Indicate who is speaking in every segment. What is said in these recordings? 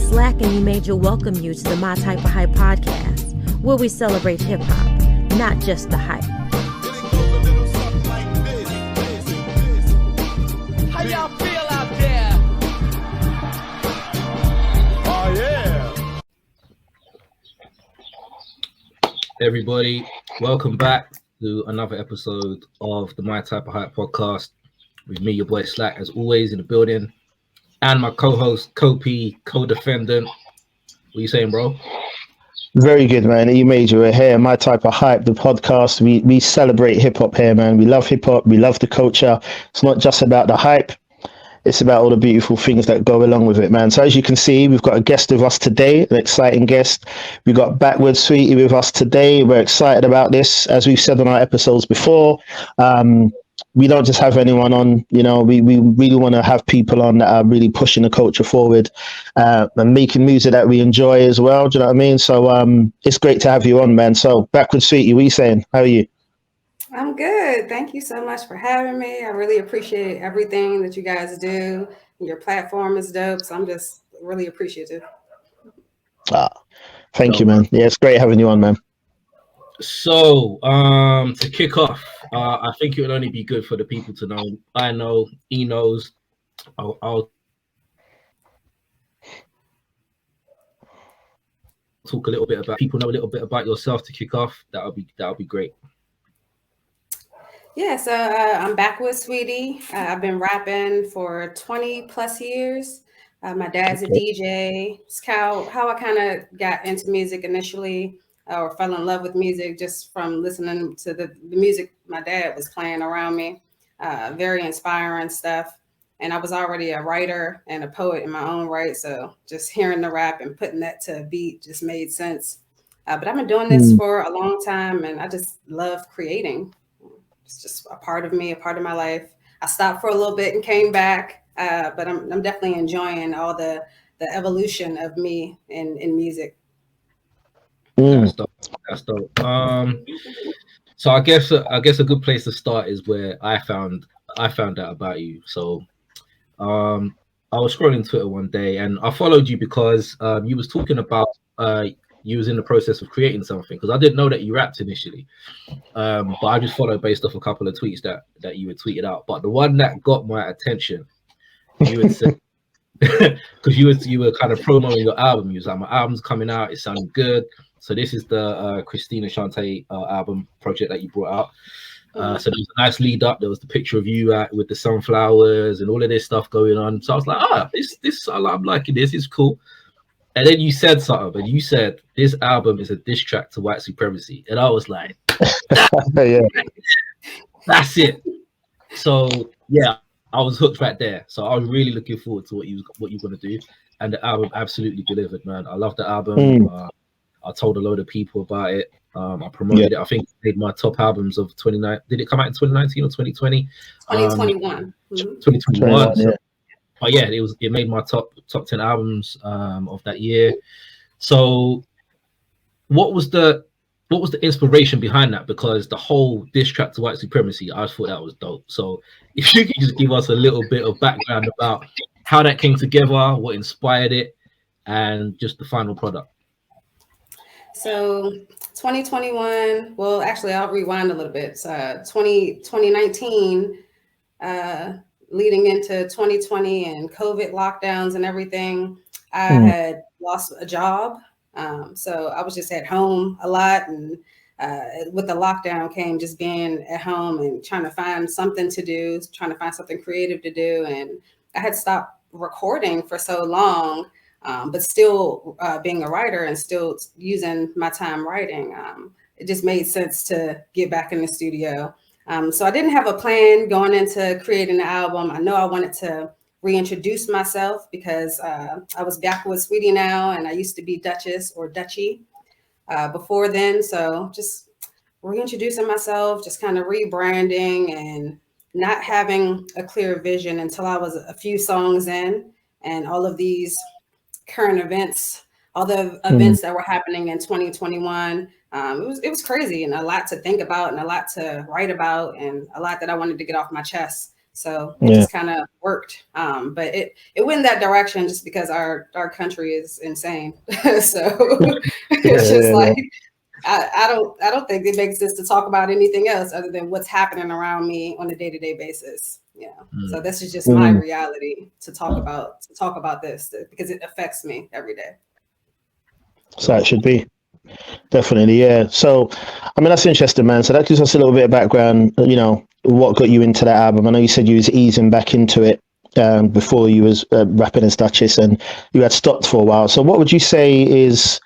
Speaker 1: Slack and E-Major welcome you to the My Type of Hype podcast, where we celebrate hip-hop, not just the hype.
Speaker 2: How y'all feel out there? Oh, yeah.
Speaker 3: Everybody, welcome back to another episode of the My Type of Hype podcast with me, your boy Slack, as always, in the building, and my co-host, co-defendant. What you saying, bro?
Speaker 4: Very good, man. E-Major, we're here. My Type of Hype, the podcast. We celebrate hip-hop here, man. We love hip-hop. We love the culture. It's not just about the hype. It's about all the beautiful things that go along with it, man. So as you can see, we've got a guest with us today, an exciting guest. We've got Backwood Sweetie with us today. We're excited about this. As we've said on our episodes before, we don't just have anyone on, we really want to have people on that are really pushing the culture forward and making music that we enjoy as well. Do you know what I mean? So it's great to have you on, man. So Backwood Sweetie, what are you saying? How are you?
Speaker 5: I'm good. Thank you so much for having me. I really appreciate everything that you guys do. Your platform is dope. So I'm just really appreciative.
Speaker 4: Thank you, man. Yeah, it's great having you on, man.
Speaker 3: So to kick off, I think it would only be good for the people to know. I know, he knows. I'll talk a little bit about people know a little bit about yourself to kick off. That'll be great.
Speaker 5: Yeah, so I'm Backwood Sweetie. I've been rapping for 20 plus years. My dad's a DJ. It's how I kind of got into music initially, or fell in love with music just from listening to the music my dad was playing around me. Very inspiring stuff. And I was already a writer and a poet in my own right. So just hearing the rap and putting that to a beat just made sense. But I've been doing this for a long time, and I just love creating. It's just a part of me, a part of my life. I stopped for a little bit and came back, but I'm definitely enjoying all the evolution of me in music.
Speaker 3: That's dope. So I guess a good place to start is where I found out about you. So I was scrolling Twitter one day and I followed you because you was talking about you was in the process of creating something, because I didn't know that you rapped initially, but I just followed based off a couple of tweets that you had tweeted out. But the one that got my attention, you had said, because you were kind of promoting your album. You was like, my album's coming out, it sounded good. So this is the Christina album project that you brought out. So there was a nice lead up. There was the picture of you with the sunflowers and all of this stuff going on. So I was like, I'm liking this. It's cool. And then you said something, and you said this album is a diss track to white supremacy, and I was like, that's it. So yeah, I was hooked right there. So I was really looking forward to what you're gonna do, and the album absolutely delivered, man. I love the album. I told a load of people about it. I promoted it. I think it made my top albums of 29. Did it come out in 2019 or 2020?
Speaker 5: 2021.
Speaker 3: 2021. So, but yeah, it made my top 10 albums of that year. So what was the inspiration behind that? Because the whole diss track to white supremacy, I just thought that was dope. So if you could just give us a little bit of background about how that came together, what inspired it, and just the final product.
Speaker 5: So 2021, well, actually, I'll rewind a little bit. 2019, leading into 2020 and COVID lockdowns and everything, I had lost a job. So I was just at home a lot. And with the lockdown came just being at home and trying to find something to do, trying to find something creative to do. And I had stopped recording for so long. But still being a writer and still using my time writing, it just made sense to get back in the studio. So I didn't have a plan going into creating the album. I know I wanted to reintroduce myself because I was Backwood Sweetie now, and I used to be Duchess or Dutchie before then. So just reintroducing myself, just kind of rebranding and not having a clear vision until I was a few songs in, and all of these current events, all the events that were happening in 2021. It was crazy and a lot to think about and a lot to write about and a lot that I wanted to get off my chest. So it just kind of worked. But it went in that direction just because our country is insane. So it's just like, I don't think it makes sense to talk about anything else other than what's happening around me on a day-to-day basis. Yeah. So this is just my reality to talk about this because it affects me every day.
Speaker 4: So it should be. Definitely, yeah. So, I mean, that's interesting, man. So that gives us a little bit of background, you know, what got you into that album. I know you said you was easing back into it before you was rapping as Duchess and you had stopped for a while. So what would you say is,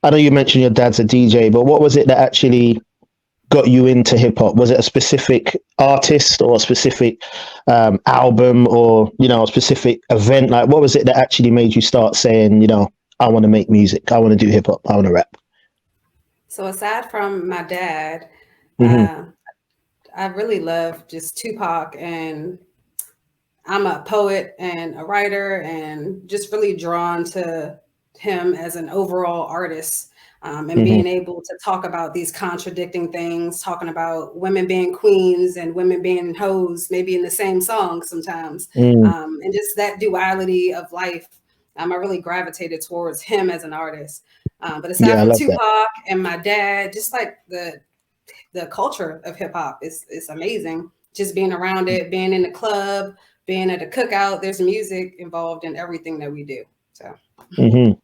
Speaker 4: I know you mentioned your dad's a DJ, but what was it that actually got you into hip hop? Was it a specific artist or a specific album or, you know, a specific event? Like, what was it that actually made you start saying, you know, I want to make music, I want to do hip hop, I want to rap?
Speaker 5: So aside from my dad, I really love just Tupac, and I'm a poet and a writer and just really drawn to him as an overall artist, and being able to talk about these contradicting things, talking about women being queens and women being hoes, maybe in the same song sometimes, and just that duality of life. I really gravitated towards him as an artist. But aside from Tupac and my dad, just like the culture of hip hop is amazing. Just being around it, being in the club, being at a cookout, there's music involved in everything that we do. So.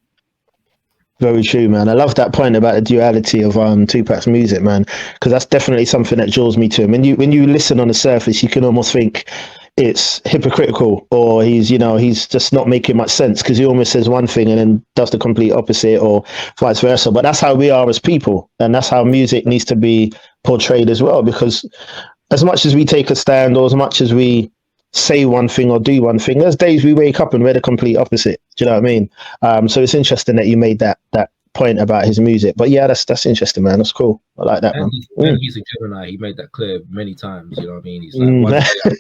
Speaker 4: Very true, man. I love that point about the duality of Tupac's music, man, because that's definitely something that draws me to him. When you listen on the surface, you can almost think it's hypocritical, or he's just not making much sense because he almost says one thing and then does the complete opposite, or vice versa. But that's how we are as people, and that's how music needs to be portrayed as well. Because as much as we take a stand, or as much as we say one thing or do one thing, there's days we wake up and we're the complete opposite. Do you know what I mean? So it's interesting that you made that point about his music. But yeah, that's interesting, man. That's cool. I like that,
Speaker 3: man. He's a Gemini. He made that clear many times. You know what I mean? He's like, one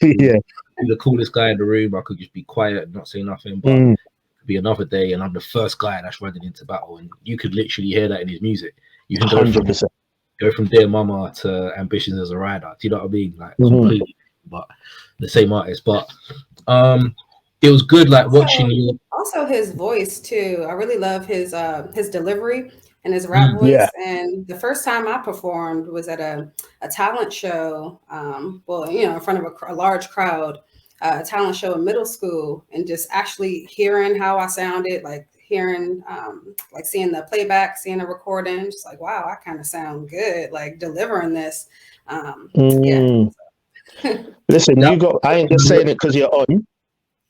Speaker 3: day I'm the coolest guy in the room. I could just be quiet and not say nothing. But it could be another day, and I'm the first guy that's running into battle. And you could literally hear that in his music. You can go from Dear Mama to Ambitions as a Rider. Do you know what I mean? Like completely, but the same artist. But it was good, like watching you.
Speaker 5: Also, his voice too. I really love his delivery and his rap voice. Yeah. And the first time I performed was at a talent show. In front of a large crowd, a talent show in middle school, and just actually hearing how I sounded, like hearing, like seeing the playback, seeing the recording, just like, wow, I kind of sound good, like delivering this. Yeah.
Speaker 4: Listen, I ain't just saying it because you're on.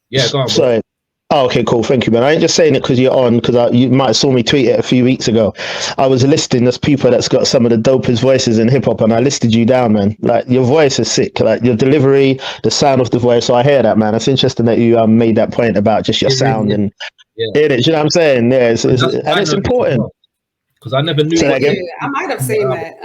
Speaker 3: Yeah, go on.
Speaker 4: Sorry. Oh, okay, cool. Thank you, man. I ain't just saying it because you're on, because you might have saw me tweet it a few weeks ago. I was listing this people that's got some of the dopest voices in hip hop, and I listed you down, man. Like, your voice is sick. Like, your delivery, the sound of the voice. So I hear that, man. It's interesting that you made that point about just your sound and hearing it. You know what I'm saying? Yeah, it's important.
Speaker 3: Because I never knew.
Speaker 5: I might have seen that.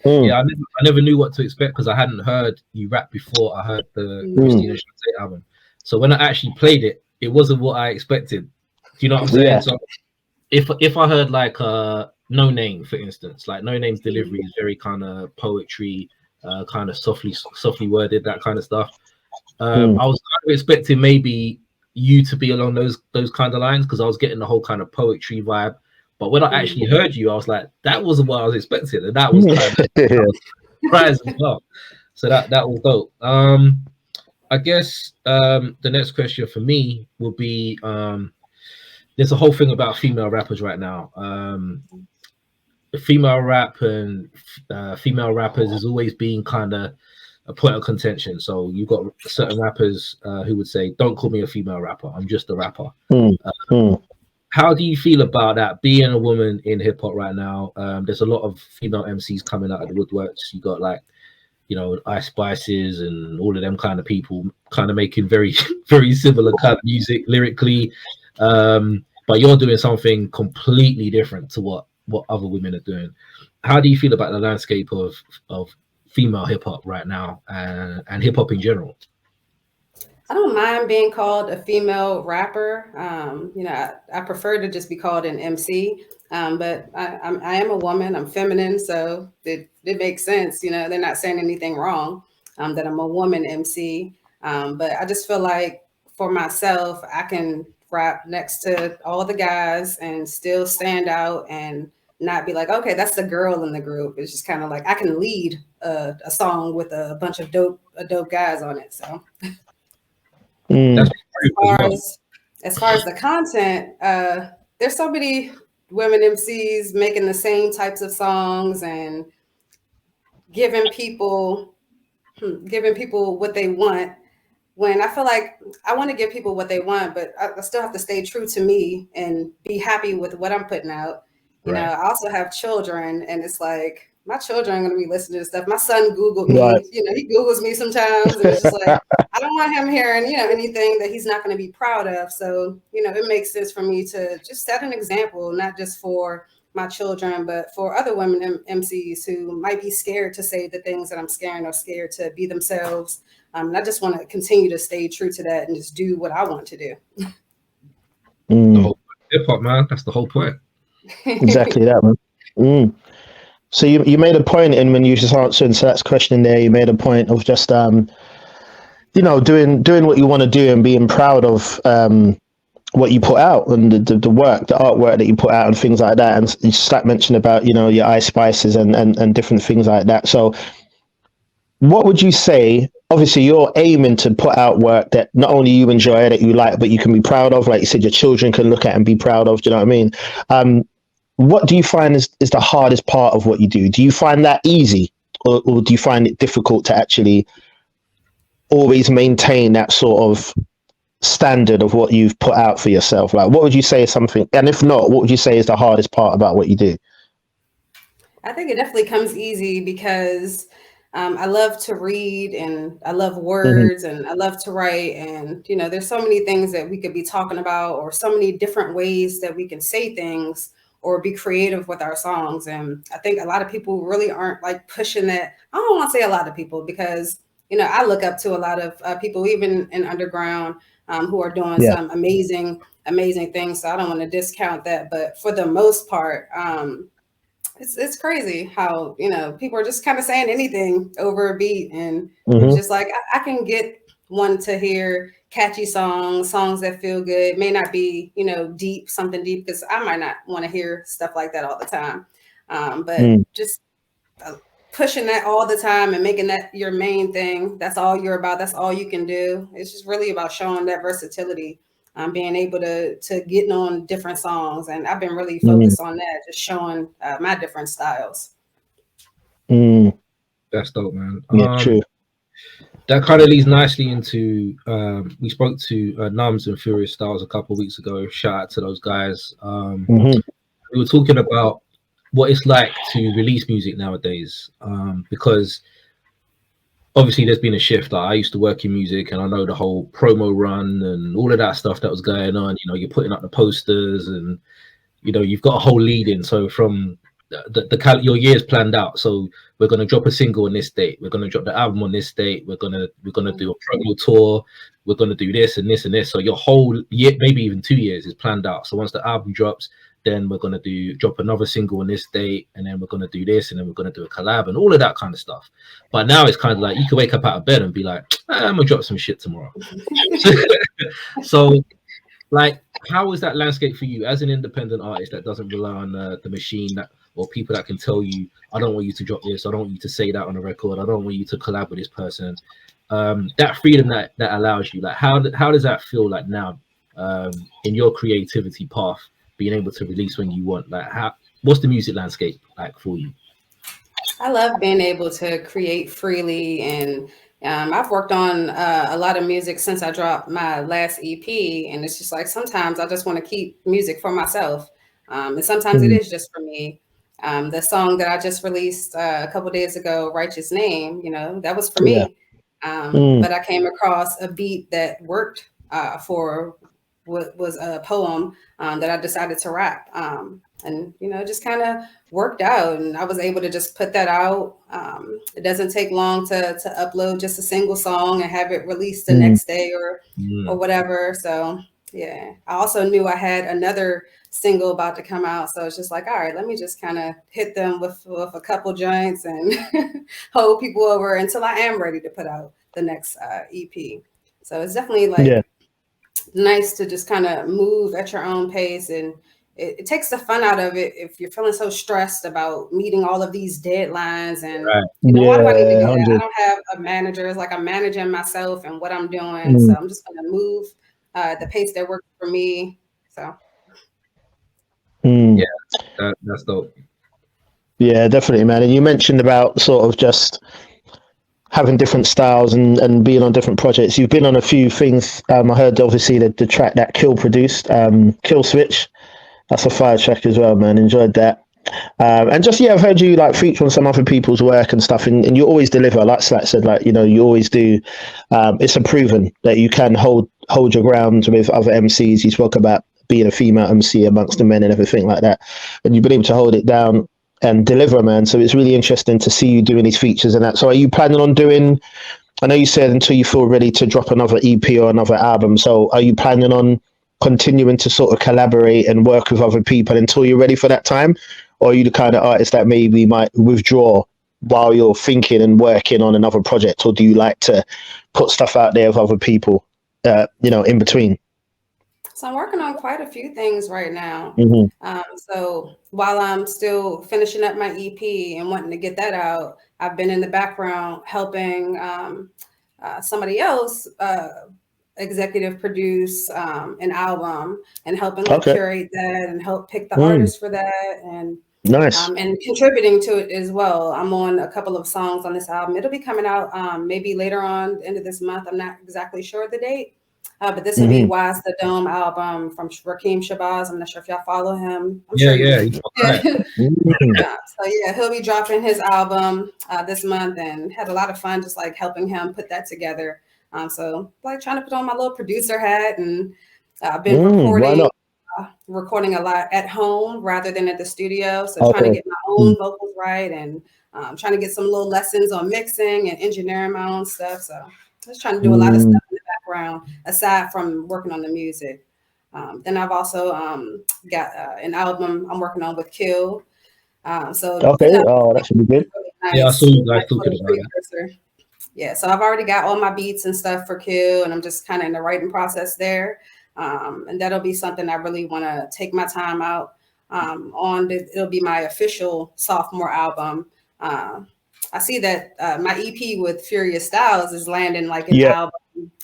Speaker 3: Yeah, I never knew what to expect because I hadn't heard you rap before I heard the Christina album. So when I actually played it, it wasn't what I expected. Do you know what I'm saying? Yeah. So if I heard like No Name, for instance, like No Name's delivery is very kind of poetry, kind of softly worded, that kind of stuff. I was kind of expecting maybe you to be along those kind of lines because I was getting the whole kind of poetry vibe. But when I actually heard you, I was like, that wasn't what I was expecting, and that was kind of surprise as well. So that was dope. I guess the next question for me will be: there's a whole thing about female rappers right now. Female rap and female rappers has always been kind of a point of contention. So you've got certain rappers who would say, "Don't call me a female rapper. I'm just a rapper." How do you feel about that, being a woman in hip hop right now? There's a lot of female MCs coming out of the woodworks. You got like, Ice Spices and all of them kind of people kind of making very, very similar kind of music lyrically. But you're doing something completely different to what other women are doing. How do you feel about the landscape of female hip hop right now and hip hop in general?
Speaker 5: I don't mind being called a female rapper. I prefer to just be called an MC. But I am a woman. I'm feminine, so it makes sense. They're not saying anything wrong. that I'm a woman MC. But I just feel like for myself, I can rap next to all the guys and still stand out and not be like, okay, that's the girl in the group. It's just kind of like I can lead a song with a bunch of dope guys on it. So
Speaker 3: That's
Speaker 5: as far as the content, there's so many women MCs making the same types of songs and giving people what they want. When I feel like I want to give people what they want, but I still have to stay true to me and be happy with what I'm putting out. You know, I also have children, and it's like my children are going to be listening to this stuff. My son Googled me, you know, he Googles me sometimes, and it's just like, I don't want him hearing, you know, anything that he's not going to be proud of. So, you know, it makes sense for me to just set an example, not just for my children, but for other women MCs who might be scared to say the things that I'm scared or scared to be themselves. And I just want to continue to stay true to that and just do what I want to do.
Speaker 3: The whole hip hop, man. That's the whole point.
Speaker 4: Exactly that, man. So you made a point in when you just answered Sat's question there. You made a point of just you know, doing what you want to do and being proud of what you put out and the work, the artwork that you put out and things like that. And you just like mentioned about, you know, your Ice Spices and different things like that. So what would you say? Obviously, you're aiming to put out work that not only you enjoy, that you like, but you can be proud of. Like you said, your children can look at and be proud of. Do you know what I mean? What do you find is the hardest part of what you do? Do you find that easy, or do you find it difficult to actually always maintain that sort of standard of what you've put out for yourself? Like, what would you say is something, and if not, what would you say is the hardest part about what you do?
Speaker 5: I think it definitely comes easy because I love to read and I love words and I love to write. And, you know, there's so many things that we could be talking about, or so many different ways that we can say things or be creative with our songs. And I think a lot of people really aren't like pushing that. I don't want to say a lot of people because, you know, I look up to a lot of people, even in underground, who are doing some amazing things. So I don't want to discount that. But for the most part, it's crazy how, you know, people are just kind of saying anything over a beat. And it's just like, I can get one to hear catchy songs that feel good. It may not be, you know, something deep, because I might not want to hear stuff like that all the time. But just pushing that all the time and making that your main thing. That's all you're about. That's all you can do. It's just really about showing that versatility. Being able to get on different songs. And I've been really focused on that, just showing my different styles.
Speaker 3: That's dope, man.
Speaker 4: Yeah, true.
Speaker 3: That kind of leads nicely into, we spoke to Nums and Furious Styles a couple of weeks ago. Shout out to those guys. We were talking about what it's like to release music nowadays, because obviously there's been a shift. I used to work in music and I know the whole promo run and all of that stuff that was going on. You know, you're putting up the posters and, you know, you've got a whole lead in. So from your year's planned out. So we're going to drop a single on this date. We're going to drop the album on this date. We're going to do a promo tour. We're going to do this and this and this. So your whole year, maybe even 2 years, is planned out. So once the album drops, then we're going to drop another single on this date, and then we're going to do this, and then we're going to do a collab and all of that kind of stuff. But now it's kind of like you can wake up out of bed and be like, I'm going to drop some shit tomorrow. So like, how is that landscape for you as an independent artist that doesn't rely on the machine or people that can tell you, I don't want you to drop this, I don't want you to say that on a record, I don't want you to collab with this person? That freedom that allows you, like how does that feel like now in your creativity path, being able to release when you want? Like, what's the music landscape like for you?
Speaker 5: I love being able to create freely, and I've worked on a lot of music since I dropped my last EP, and it's just like sometimes I just want to keep music for myself, and sometimes it is just for me. The song that I just released a couple days ago, Righteous Name, you know, that was for me. But I came across a beat that worked for what was a poem that I decided to rap. And, you know, just kind of worked out, and I was able to just put that out. It doesn't take long to upload just a single song and have it released the next day or whatever. So Yeah. I also knew I had another single about to come out. So it's just like, all right, let me just kind of hit them with a couple joints and hold people over until I am ready to put out the next EP. So it's definitely
Speaker 4: Yeah.
Speaker 5: like nice to just kind of move at your own pace, and it takes the fun out of it if you're feeling so stressed about meeting all of these deadlines and
Speaker 3: Right.
Speaker 5: why do I need to do
Speaker 4: Yeah.
Speaker 5: that? I
Speaker 4: 100.
Speaker 5: don't have a manager. It's like I'm managing myself and what I'm doing. So I'm just gonna move the pace that works for me. So
Speaker 3: Yeah, that's dope.
Speaker 4: Yeah, definitely, man. And you mentioned about sort of just having different styles and being on different projects. You've been on a few things. I heard obviously the track that Kill produced, Kill Switch. That's a fire track as well, man. Enjoyed that. And just I've heard you like feature on some other people's work and stuff, and you always deliver. Like Slack said, like you always do. It's a proven that you can hold your ground with other MCs. You spoke about being a female MC amongst the men and everything like that, and you've been able to hold it down and deliver, man. So it's really interesting to see you doing these features and that. So are you planning on doing? I know you said until you feel ready to drop another EP or another album. So are you planning on continuing to sort of collaborate and work with other people until you're ready for that time? Or are you the kind of artist that maybe might withdraw while you're thinking and working on another project? Or do you like to put stuff out there with other people, in between?
Speaker 5: I'm working on quite a few things right now.
Speaker 4: Mm-hmm.
Speaker 5: So while I'm still finishing up my EP and wanting to get that out, I've been in the background helping somebody else executive produce an album and helping like
Speaker 4: Okay.
Speaker 5: curate that and help pick the artist for that and
Speaker 4: Nice.
Speaker 5: and contributing to it as well. I'm on a couple of songs on this album. It'll be coming out maybe later on the end of this month. I'm not exactly sure of the date. But this will be Wise the Dome album from Rakim Shabazz. I'm not sure if y'all follow him. I'm sure
Speaker 3: Yeah.
Speaker 5: you do. So yeah, he'll be dropping his album this month, and had a lot of fun just like helping him put that together. So like trying to put on my little producer hat, and I've been recording a lot at home rather than at the studio. So trying to get my own vocals right, and trying to get some little lessons on mixing and engineering my own stuff. So just trying to do a lot of stuff in the background aside from working on the music. Then I've also got an album I'm working on with Kill. So
Speaker 4: that should be good.
Speaker 5: really nice,
Speaker 3: Yeah, I saw you guys
Speaker 5: like,
Speaker 3: talking
Speaker 5: little
Speaker 3: about that.
Speaker 5: precursor. Yeah, so I've already got all my beats and stuff for Kill, and I'm just kind of in the writing process there. And that'll be something I really want to take my time out on. It'll be my official sophomore album. I see that my EP with Furious Styles is landing like an album.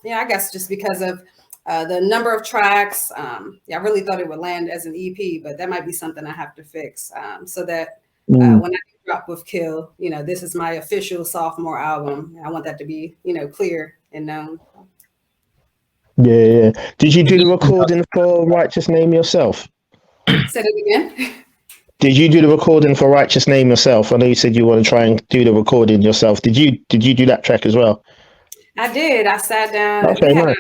Speaker 5: Yeah, I guess just because of the number of tracks. I really thought it would land as an EP, but that might be something I have to fix so that when I drop with Kill, this is my official sophomore album. I want that to be, clear and known.
Speaker 4: Yeah. Did you do the recording for Righteous Name yourself?
Speaker 5: Say it again.
Speaker 4: Did you do the recording for Righteous Name yourself? I know you said you want to try and do the recording yourself. Did you do that track as well?
Speaker 5: I did. I sat down.
Speaker 4: Okay, nice.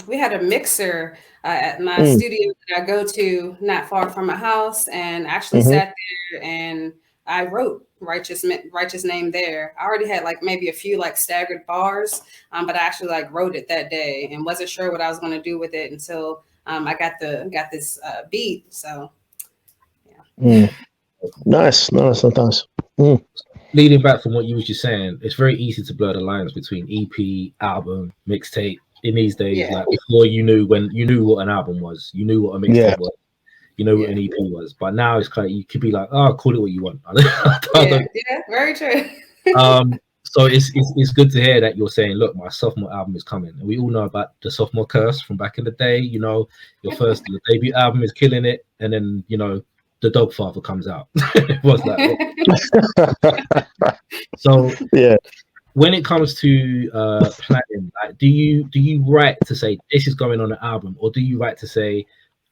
Speaker 5: We had a mixer at my studio that I go to not far from my house, and actually sat there and I wrote Righteous Name there. I already had like maybe a few like staggered bars, but I actually like wrote it that day and wasn't sure what I was going to do with it until I got this beat. So
Speaker 4: Nice.
Speaker 3: Leading back from what you was just saying, it's very easy to blur the lines between EP, album, mixtape in these days.
Speaker 5: Yeah.
Speaker 3: Like before, you knew what an album was, you knew what a mixtape was, you know what an EP was. But now it's kind of, you could be like, oh, call it what you want.
Speaker 5: Yeah, very true.
Speaker 3: So it's good to hear that you're saying, look, my sophomore album is coming, and we all know about the sophomore curse from back in the day. Your debut album is killing it, and then the Dogfather comes out. It was like, so yeah. When it comes to planning, like, do you write to say this is going on an album, or do you write to say,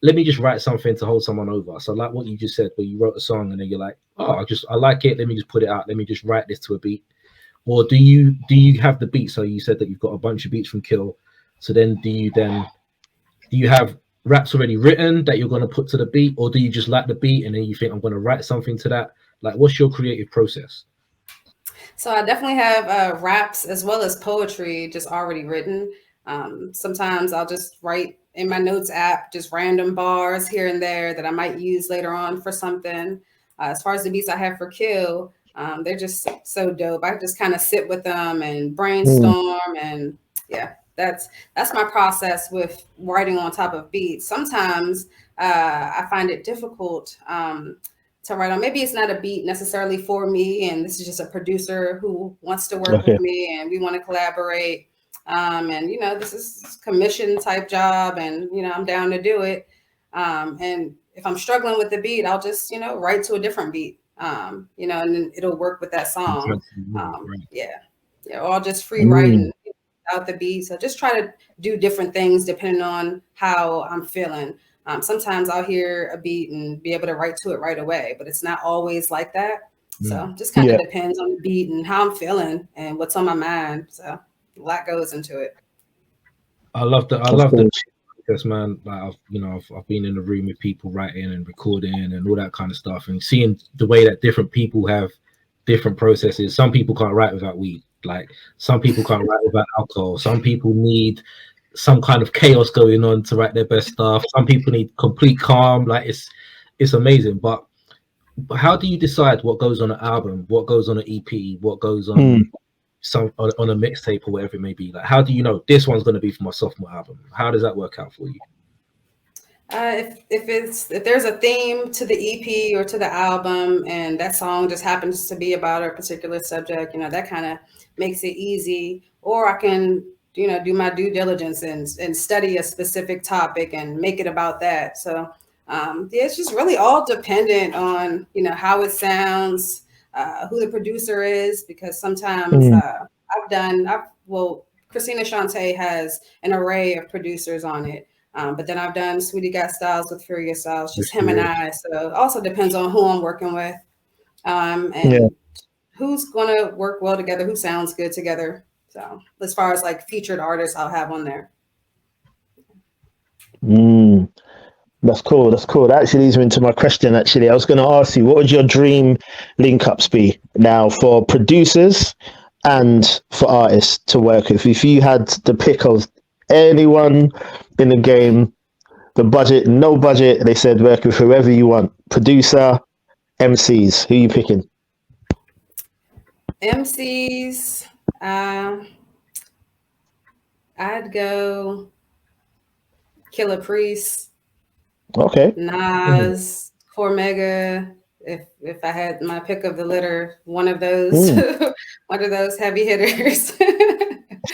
Speaker 3: let me just write something to hold someone over? So like what you just said, where you wrote a song and then you're like, oh, I like it, let me just put it out, let me just write this to a beat. Or do you have the beat? So you said that you've got a bunch of beats from Kill. So then do you have raps already written that you're going to put to the beat, or do you just like the beat and then you think I'm going to write something to that? Like, what's your creative process?
Speaker 5: So I definitely have raps as well as poetry just already written. Sometimes I'll just write in my notes app, just random bars here and there that I might use later on for something. As far as the beats I have for Kill, they're just so dope. I just kind of sit with them and brainstorm, and yeah, that's my process with writing on top of beats. Sometimes I find it difficult to write on. Maybe it's not a beat necessarily for me, and this is just a producer who wants to work with me, and we want to collaborate. And this is commission type job, and I'm down to do it. And if I'm struggling with the beat, I'll just write to a different beat. And then it'll work with that song. Or I'll just free writing out the beat. So just try to do different things depending on how I'm feeling. Sometimes I'll hear a beat and be able to write to it right away, but it's not always like that. So just kind of depends on the beat and how I'm feeling and what's on my mind. So a lot goes into it.
Speaker 3: I love the because, man, like I've been in the room with people writing and recording and all that kind of stuff, and seeing the way that different people have different processes. Some people can't write without weed. Like some people can't write without alcohol. Some people need some kind of chaos going on to write their best stuff. Some people need complete calm. Like it's amazing. But how do you decide what goes on an album, what goes on an EP, what goes on on a mixtape or whatever it may be? Like, how do you know this one's going to be for my sophomore album? How does that work out for you?
Speaker 5: If there's a theme to the EP or to the album, and that song just happens to be about a particular subject, that kind of makes it easy. Or I can, do my due diligence and study a specific topic and make it about that. So it's just really all dependent on, how it sounds, who the producer is, because sometimes Christina Shante has an array of producers on it. But then I've done Sweetie Got Styles with Furious Styles, just him and I. So it also depends on who I'm working with, and who's going to work well together, who sounds good together. So as far as like featured artists, I'll have on there.
Speaker 4: That's cool. That actually leads me into my question. Actually, I was going to ask you, what would your dream link-ups be now for producers and for artists to work with? If you had the pick of anyone in the game, the budget, no budget, they said work with whoever you want, producer, MCs, who are you picking?
Speaker 5: MCs, I'd go Killer Priest.
Speaker 4: Okay.
Speaker 5: Nas, Cormega. If I had my pick of the litter, one of those, one of those heavy hitters.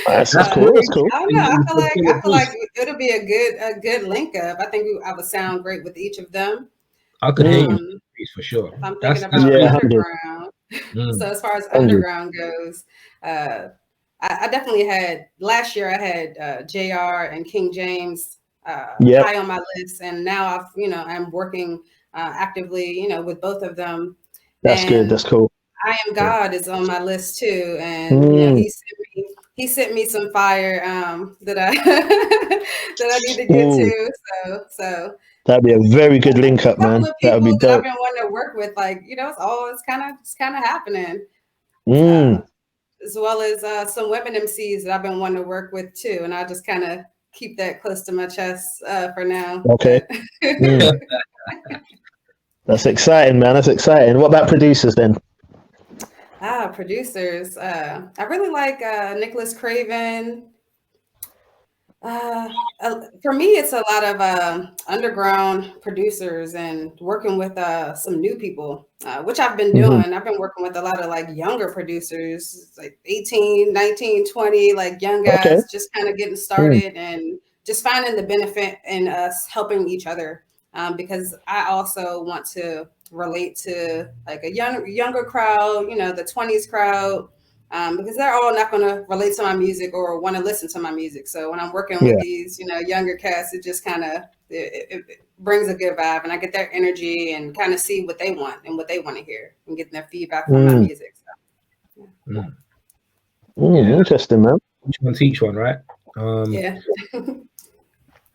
Speaker 4: That's cool. That's cool.
Speaker 5: I don't know. I feel like it'll be a good link up. I think I would sound great with each of them.
Speaker 3: I could hear you for sure.
Speaker 5: If I'm thinking about underground. So as far as underground goes, I definitely had last year. I had JR and King James high on my list, and now I'm working actively, with both of them.
Speaker 4: That's good. That's cool.
Speaker 5: I Am God is on my list too, and he sent me some fire that I that I need to get to. So
Speaker 4: that'd be a very good link up, man. That would be dope.
Speaker 5: I've been wanting to work with, it's kind of happening. As well as some women MCs that I've been wanting to work with too, and I just kind of keep that close to my chest for now.
Speaker 4: Okay. That's exciting, man. That's exciting. What about producers then?
Speaker 5: Producers. I really like Nicholas Craven. For me, it's a lot of underground producers and working with some new people, which I've been doing. I've been working with a lot of like younger producers, like 18, 19, 20, like young guys, just kind of getting started and just finding the benefit in us helping each other. Because I also want to relate to like a younger crowd, the 20s crowd, because they're all not going to relate to my music or want to listen to my music. So when I'm working with these, younger cats, it just kind of it brings a good vibe, and I get their energy and kind of see what they want and what they want to hear and get their feedback from my music. So,
Speaker 4: interesting, man.
Speaker 3: Each one, right?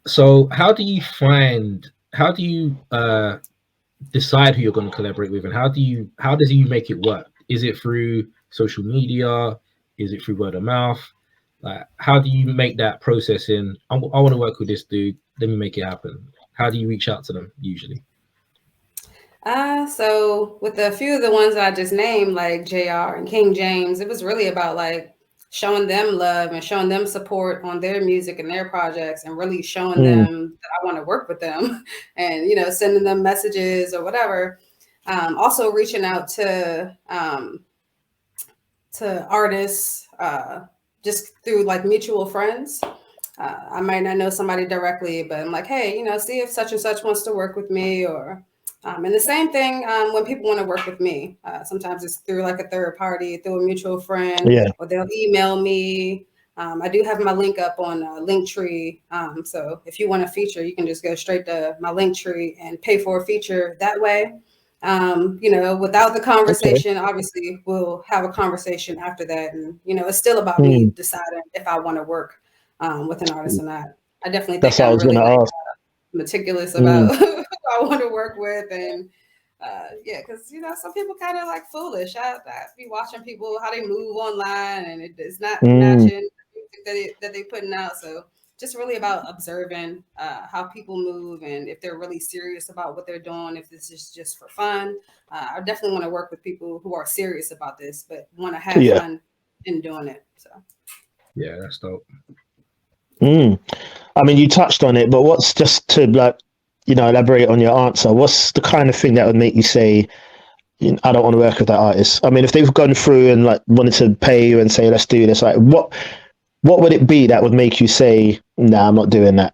Speaker 3: So how do you decide who you're going to collaborate with, and how does you make it work? Is it through social media? Is it through word of mouth? Like, how do you make that process in? I want to work with this dude. let me make it happen? How do you reach out to them usually?
Speaker 5: So with a few of the ones that I just named, like JR and King James, it was really about like showing them love and showing them support on their music and their projects, and really showing them that I want to work with them and, you know, sending them messages or whatever. Also reaching out to artists just through like mutual friends. I might not know somebody directly, but I'm like, hey, you know, see if such and such wants to work with me, or and the same thing when people want to work with me. Sometimes it's through like a third party, through a mutual friend, or they'll email me. I do have my link up on Linktree. So if you want a feature, you can just go straight to my Linktree and pay for a feature that way. You know, without the conversation, obviously we'll have a conversation after that. And, you know, it's still about me deciding if I want to work with an artist or not. I definitely think I'm really like, meticulous about who I want to work with. And yeah, because, you know, some people kind of like foolish. I be watching people, how they move online, and it's not matching the music that they putting out. So just really about observing how people move, and if they're really serious about what they're doing, if this is just for fun. I definitely want to work with people who are serious about this, but want to have fun in doing it. So
Speaker 3: yeah, that's dope.
Speaker 4: I mean, you touched on it, but what's, just to like, you know, elaborate on your answer, what's the kind of thing that would make you say, you know, I don't want to work with that artist? I mean, if they've gone through and like wanted to pay you and say, let's do this, like what would it be that would make you say, nah, I'm not doing that?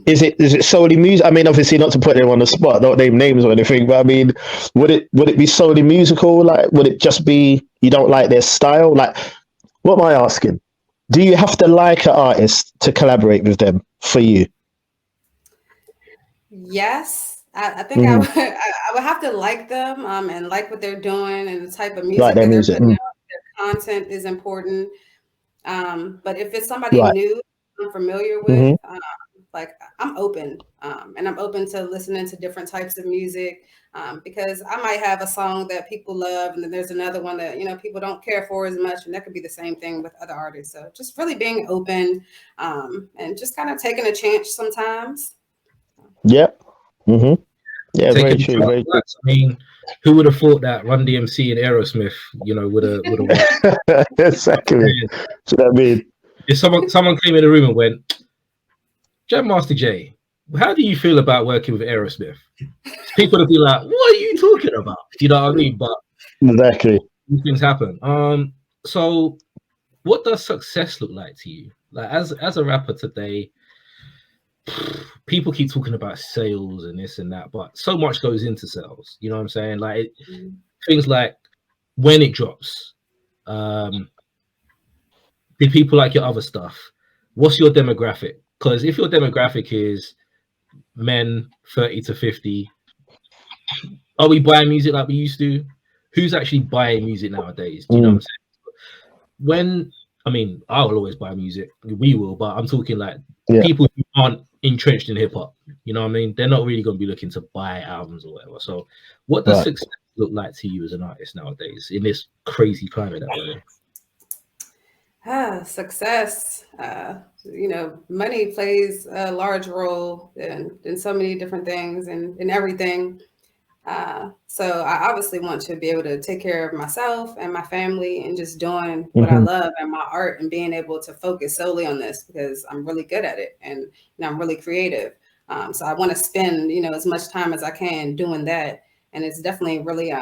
Speaker 4: Is it solely music? I mean, obviously not to put them on the spot, don't name names or anything, but I mean, would it be solely musical? Like, would it just be you don't like their style? Like, what am I asking? Do you have to like an artist to collaborate with them for you?
Speaker 5: yes, I think I would have to like them and like what they're doing and the type of music
Speaker 4: Like their
Speaker 5: that they're
Speaker 4: music.
Speaker 5: putting out. Their content is important. But if it's somebody new I'm familiar with, like I'm open, and I'm open to listening to different types of music, because I might have a song that people love, and then there's another one that, you know, people don't care for as much, and that could be the same thing with other artists. So just really being open, and just kind of taking a chance sometimes.
Speaker 4: Yep. Yeah, very true. Very true.
Speaker 3: I mean, who would have thought that Run DMC and Aerosmith, you know, would have
Speaker 4: exactly. So that mean,
Speaker 3: if someone came in the room and went, Jam Master Jay, how do you feel about working with Aerosmith? People would be like, what are you talking about? You know what I mean? But
Speaker 4: exactly,
Speaker 3: these things happen. So what does success look like to you? Like as a rapper today, people keep talking about sales and this and that, but so much goes into sales. You know what I'm saying? Like things like when it drops, do people like your other stuff? What's your demographic? Because if your demographic is men 30 to 50, are we buying music like we used to? Who's actually buying music nowadays? Do you know what I'm saying? I mean, I will always buy music. We will, but I'm talking like people who aren't entrenched in hip hop. You know what I mean? They're not really going to be looking to buy albums or whatever. So what does success look like to you as an artist nowadays in this crazy climate that we're in?
Speaker 5: Success, you know, money plays a large role in so many different things and in everything. So I obviously want to be able to take care of myself and my family and just doing what I love and my art, and being able to focus solely on this because I'm really good at it, and, you know, I'm really creative. So I want to spend, you know, as much time as I can doing that. And it's definitely really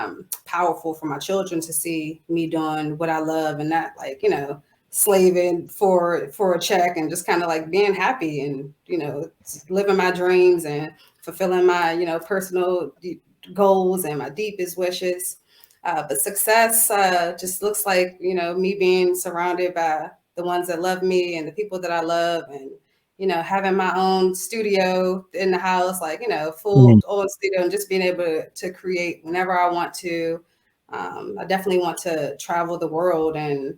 Speaker 5: powerful for my children to see me doing what I love and not like, you know, slaving for a check, and just kind of like being happy and, you know, living my dreams and fulfilling my, you know, personal goals and my deepest wishes. But success just looks like, you know, me being surrounded by the ones that love me and the people that I love, and, you know, having my own studio in the house, like, you know, full on studio, and just being able to create whenever I want to. I definitely want to travel the world and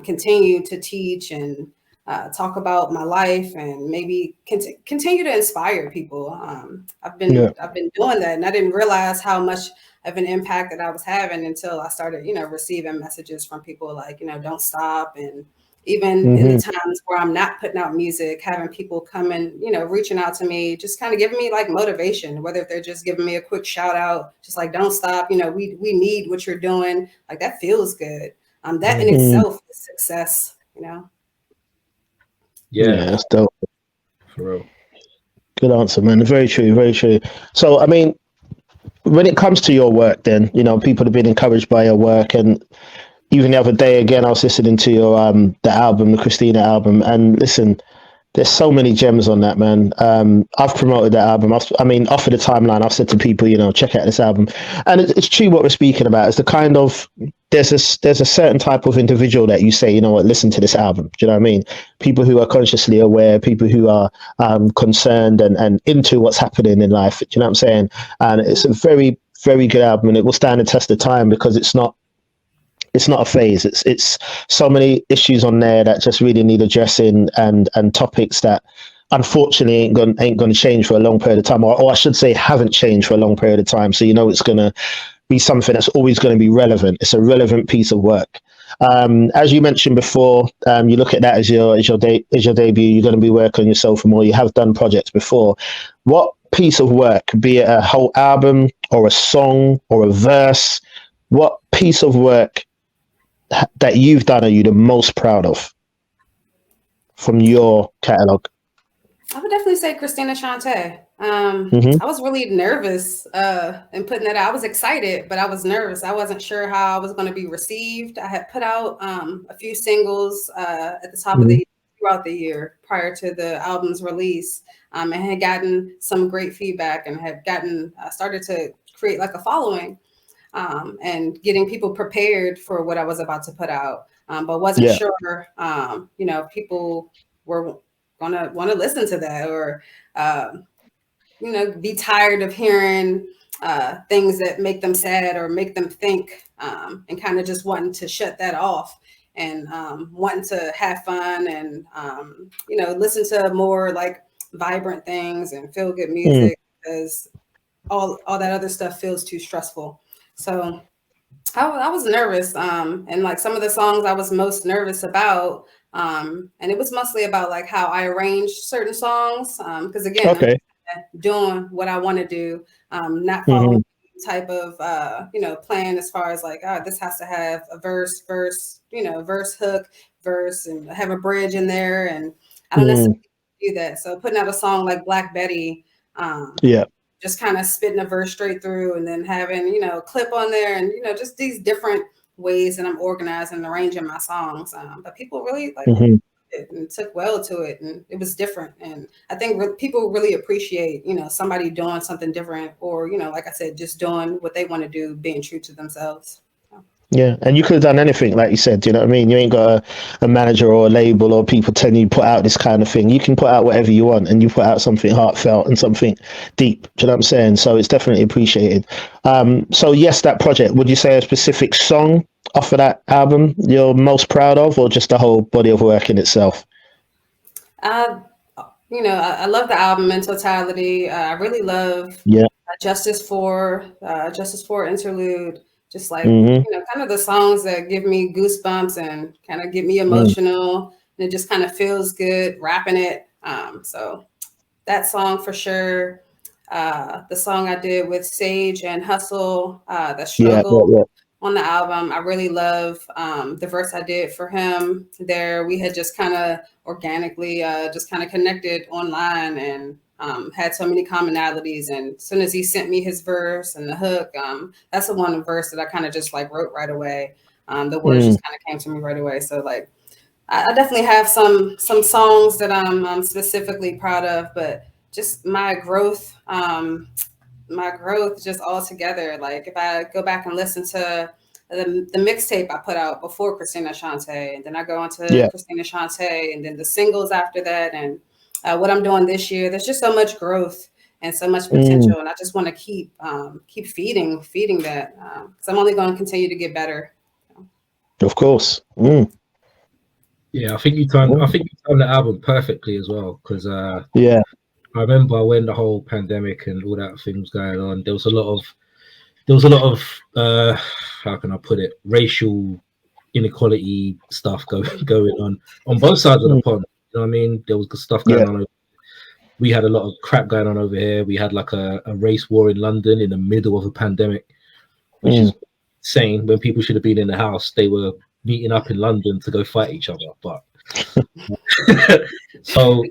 Speaker 5: continue to teach and talk about my life, and maybe continue to inspire people. I've been doing that, and I didn't realize how much of an impact that I was having until I started, you know, receiving messages from people like, you know, don't stop, and even in the times where I'm not putting out music, having people come and, you know, reaching out to me, just kind of giving me like motivation, whether if they're just giving me a quick shout out, just like, don't stop, you know, we need what you're doing. Like that feels good. That in itself is success, you know?
Speaker 3: Yeah,
Speaker 4: that's dope.
Speaker 3: for real.
Speaker 4: Good answer, man. Very true, very true. So, I mean, when it comes to your work, then, you know, people have been encouraged by your work. And even the other day, again, I was listening to your the album, the Christina album, and listen, there's so many gems on that, man. I've promoted that album. I mean, off of the timeline, I've said to people, you know, check out this album, and it's true what we're speaking about. It's the kind of there's a certain type of individual that you say, you know what, listen to this album. Do you know what I mean? People who are consciously aware, people who are concerned and into what's happening in life. Do you know what I'm saying? And it's a very, very good album, and it will stand the test of time because it's not a phase. It's so many issues on there that just really need addressing and topics that unfortunately ain't gonna change for a long period of time, or I should say haven't changed for a long period of time. So you know it's gonna be something that's always going to be relevant. It's a relevant piece of work. As you mentioned before, you look at that as your debut. You're going to be working on yourself more. You have done projects before. What piece of work, be it a whole album or a song or a verse, what piece of work that you've done are you the most proud of from your catalog?
Speaker 5: I would definitely say Christina Shante. I was really nervous in putting that out. I was excited, but I was nervous. I wasn't sure how I was going to be received. I had put out a few singles at the top of the throughout the year prior to the album's release, and had gotten some great feedback and had gotten started to create like a following and getting people prepared for what I was about to put out, but wasn't sure, you know, if people were want to listen to that or you know, be tired of hearing things that make them sad or make them think, and kind of just wanting to shut that off and wanting to have fun and you know, listen to more like vibrant things and feel good music because all that other stuff feels too stressful. So I was nervous, and like some of the songs I was most nervous about, and it was mostly about like how I arranged certain songs, because again, I'm doing what I want to do, not following type of you know, plan as far as like, this has to have a verse, you know, verse, hook, verse, and have a bridge in there, and I don't necessarily do that. So putting out a song like Black Betty, just kind of spitting a verse straight through and then having, you know, a clip on there and, you know, just these different ways that I'm organizing and arranging my songs. But people really like it and took well to it, and it was different. And I think people really appreciate, you know, somebody doing something different, or, you know, like I said, just doing what they want to do, being true to themselves.
Speaker 4: Yeah, and you could have done anything, like you said. Do you know what I mean? You ain't got a manager or a label or people telling you put out this kind of thing. You can put out whatever you want, and you put out something heartfelt and something deep. Do you know what I'm saying? So it's definitely appreciated. So yes, that project. Would you say a specific song off of that album you're most proud of, or just the whole body of work in itself?
Speaker 5: You know, I love the album in totality. I really love Justice for Interlude. Just like, you know, kind of the songs that give me goosebumps and kind of get me emotional, and it just kind of feels good rapping it. So that song for sure. The song I did with Sage and Hustle, The Struggle on the album. I really love the verse I did for him there. We had just kind of organically just kind of connected online and had so many commonalities, and as soon as he sent me his verse and the hook, that's the one verse that I kind of just like wrote right away. The words just kind of came to me right away. So like, I definitely have some songs that I'm specifically proud of, but just my growth just all together. Like if I go back and listen to the mixtape I put out before Christina Shante, and then I go on to Christina Shante, and then the singles after that, and what I'm doing this year, there's just so much growth and so much potential, and I just want to keep feeding that, because I'm only going to continue to get better.
Speaker 4: Of course.
Speaker 3: Yeah, I think you turned the album perfectly as well, because I remember when the whole pandemic and all that thing was going on, there was a lot of how can I put it, racial inequality stuff going on both sides of the pond. You know what I mean? There was good stuff going on. We had a lot of crap going on over here. We had like a race war in London in the middle of a pandemic, which is insane. When people should have been in the house, they were meeting up in London to go fight each other. But so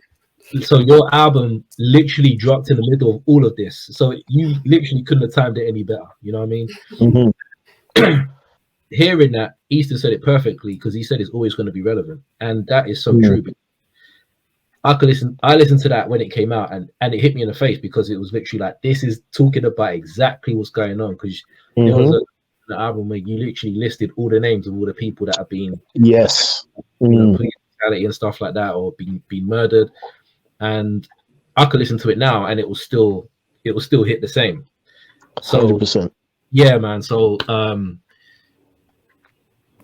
Speaker 3: your album literally dropped in the middle of all of this. So you literally couldn't have timed it any better. You know what I mean? Hearing that, Easton said it perfectly, because he said it's always going to be relevant, and that is so true. I listened to that when it came out, and it hit me in the face, because it was literally like, this is talking about exactly what's going on. Because there was an album where you literally listed all the names of all the people that have been police and stuff like that, or been murdered, and I could listen to it now and it will still hit the same. So
Speaker 4: 100%.
Speaker 3: Yeah, man. So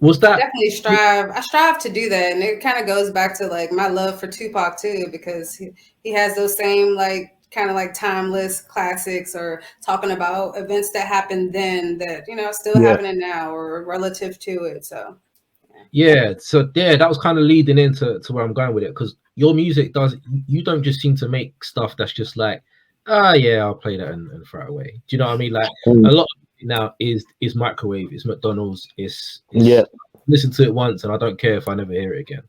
Speaker 3: was that
Speaker 5: I strive to do that, and it kind of goes back to like my love for Tupac too, because he has those same like kind of like timeless classics, or talking about events that happened then that still happening now or relative to it. So that was kind of leading into where I'm going with it, because your music you don't just seem to make stuff that's just like, I'll play that and throw it away. Do you know what I mean? Like a lot of it now is microwave, it's McDonald's, it's listen to it once and I don't care if I never hear it again.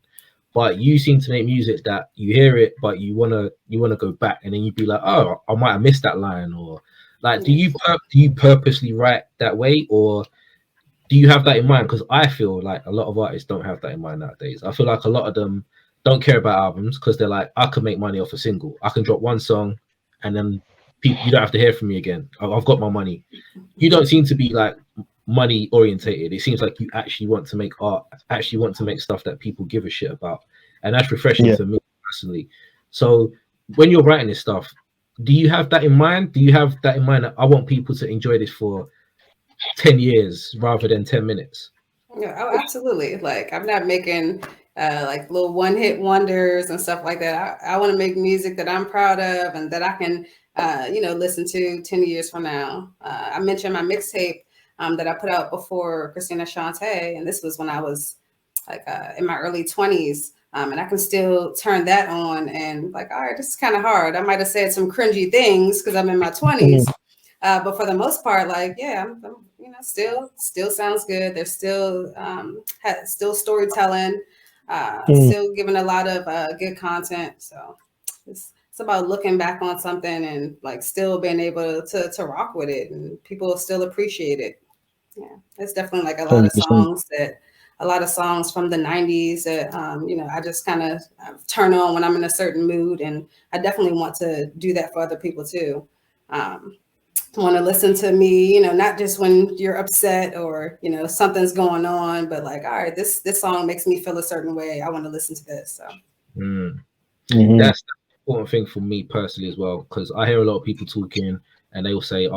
Speaker 5: But you seem to make music that you hear it, but you wanna go back, and then you'd be like, oh, I might have missed that line, or like, do you purposely write that way, or do you have that in mind? Because I feel like a lot of artists don't have that in mind nowadays. I feel like a lot of them don't care about albums, because they're like, I can make money off a single. I can drop one song and then you don't have to hear from me again. I've got my money. You don't seem to be like money orientated. It seems like you actually want to make art, actually want to make stuff that people give a shit about. And that's refreshing to me personally. So when you're writing this stuff, do you have that in mind? Do you have that in mind that I want people to enjoy this for 10 years rather than 10 minutes? Yeah, absolutely. Like, I'm not making like little one-hit wonders and stuff like that. I want to make music that I'm proud of and that I can listen to 10 years from now. I mentioned my mixtape that I put out before Christina Shantae, and this was when I was like in my early 20s. And I can still turn that on and like, all right, this is kind of hard. I might have said some cringy things because I'm in my 20s. But for the most part, like, I'm still sounds good. There's still still storytelling, still giving a lot of good content. So it's about looking back on something and like still being able to rock with it, and people still appreciate it. Yeah, it's definitely like a lot of songs from the 90s that I just kind of turn on when I'm in a certain mood, and I definitely want to do that for other people too. Want to listen to me, not just when you're upset or something's going on, but like, all right, this song makes me feel a certain way. I want to listen to this. So
Speaker 3: that's the important thing for me personally as well, because I hear a lot of people talking and they will say,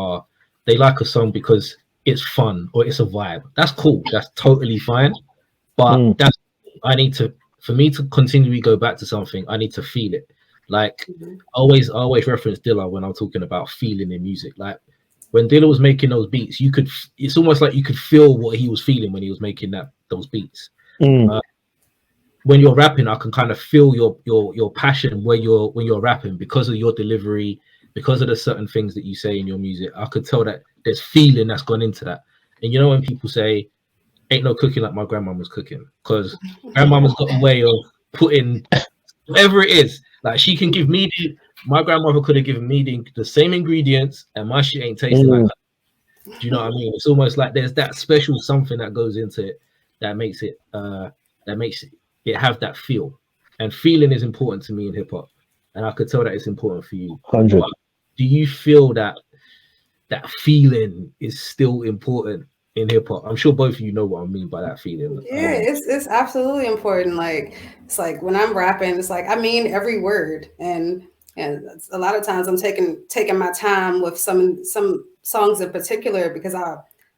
Speaker 3: they like a song because it's fun or it's a vibe. That's cool. That's totally fine. But for me to continually go back to something, I need to feel it. Like I always reference Dilla when I'm talking about feeling in music. Like when Dilla was making those beats, it's almost like you could feel what he was feeling when he was making those beats. When you're rapping, I can kind of feel your passion when you're rapping, because of your delivery, because of the certain things that you say in your music. I could tell that there's feeling that's gone into that. And when people say, ain't no cooking like my grandmama's cooking, because grandmama's got a way of putting whatever it is. Like she can give me my grandmother could have given me the same ingredients and my shit ain't tasting like that. Do you know what I mean? It's almost like there's that special something that goes into it that makes it have that feel. And feeling is important to me in hip hop. And I could tell that it's important for you.
Speaker 4: 100.
Speaker 3: But do you feel that feeling is still important in hip hop? I'm sure both of you know what I mean by that feeling.
Speaker 5: Yeah, it's absolutely important. Like it's like when I'm rapping, it's like I mean every word, and a lot of times I'm taking my time with some songs in particular, because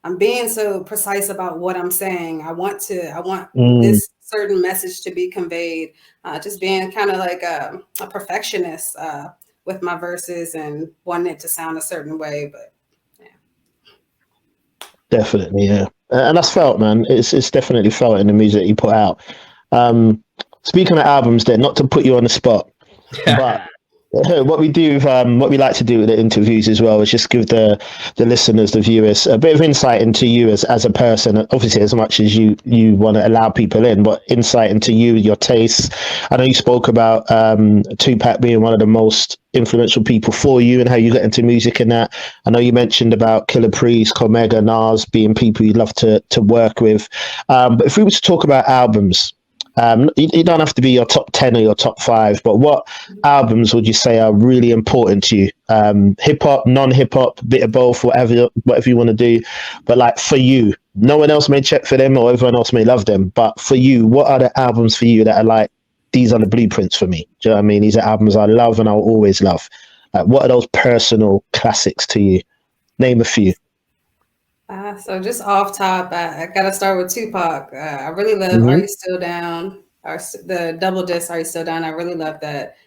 Speaker 5: I'm being so precise about what I'm saying. I want this certain message to be conveyed. Just being kind of like a perfectionist with my verses and wanting it to sound a certain way, but.
Speaker 4: Definitely, yeah. And that's felt, man. It's definitely felt in the music that you put out. Speaking of albums, then, not to put you on the spot, but what we do, what we like to do with the interviews as well, is just give the listeners, the viewers, a bit of insight into you as a person. Obviously, as much as you want to allow people in, but insight into you, your tastes. I know you spoke about Tupac being one of the most influential people for you and how you got into music and that. I know you mentioned about Killer Priest, Cormega, Nas being people you'd love to work with. But if we were to talk about albums, you don't have to be your top 10 or your top 5, but what albums would you say are really important to you? Hip hop, non-hip hop, bit of both, whatever you want to do. But like for you, no one else may check for them or everyone else may love them. But for you, what are the albums for you that are like, these are the blueprints for me? Do you know what I mean? These are albums I love and I'll always love. What are those personal classics to you? Name a few.
Speaker 5: So just off top, I gotta start with Tupac. I really love Are You Still Down? Or the double disc Are You Still Down? I really love that.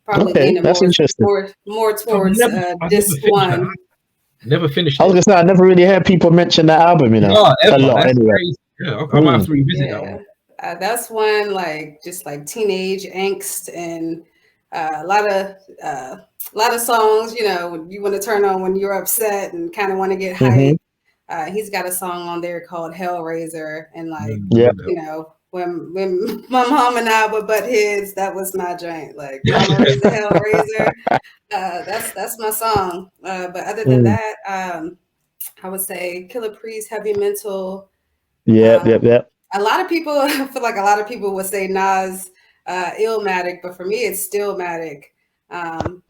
Speaker 5: Probably leaning
Speaker 4: that's interesting.
Speaker 5: more towards disc one.
Speaker 3: Never finished
Speaker 4: I was
Speaker 3: it.
Speaker 4: gonna say, I never really heard people mention that album, you know.
Speaker 3: Oh,
Speaker 4: a lot
Speaker 3: that's
Speaker 4: anyway.
Speaker 3: crazy. Yeah, I might have to revisit that one.
Speaker 5: That's one, like just like teenage angst and a lot of songs, you know, you want to turn on when you're upset and kind of want to get hyped. He's got a song on there called Hellraiser, and like, you know, when my mom and I would butt heads, that was my joint. Like, Mama Raise a Hellraiser. That's my song. But other than that, I would say Killer Priest, Heavy Mental.
Speaker 4: Yeah.
Speaker 5: A lot of people, I feel like a lot of people would say Nas, Illmatic, but for me, it's Stillmatic.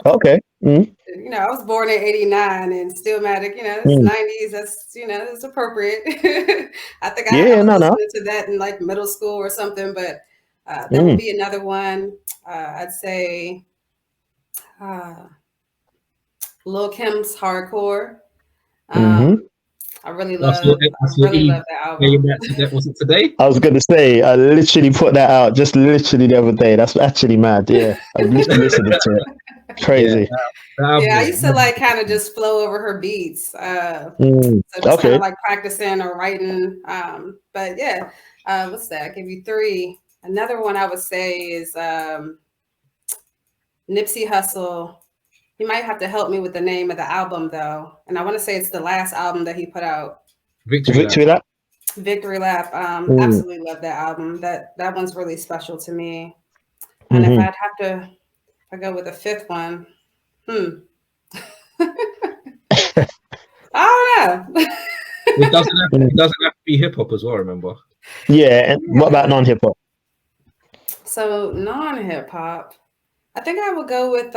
Speaker 4: Okay.
Speaker 5: You know, I was born in '89, and Stillmatic, you know, it's '90s. That's, you know, it's appropriate. I think I was listening to that in like middle school or something. But that would be another one. I'd say Lil Kim's Hardcore. I really love that album.
Speaker 3: Was it today?
Speaker 4: I was going to say, I literally put that out just literally the other day. That's actually mad. Yeah, I was listening to it. Crazy.
Speaker 5: Yeah, I used to like kind of just flow over her beats. So just kind of like practicing or writing. But yeah, what's that? I'll give you 3. Another one I would say is Nipsey Hussle. You might have to help me with the name of the album, though. And I want to say it's the last album that he put out.
Speaker 4: Victory Lap.
Speaker 5: Victory Lap. Absolutely love that album. That one's really special to me. And if I'd have to, I go with a 5th one. I don't know.
Speaker 3: It doesn't have to be hip hop as well. Remember?
Speaker 4: Yeah. And what about non-hip hop?
Speaker 5: So non-hip hop, I think I would go with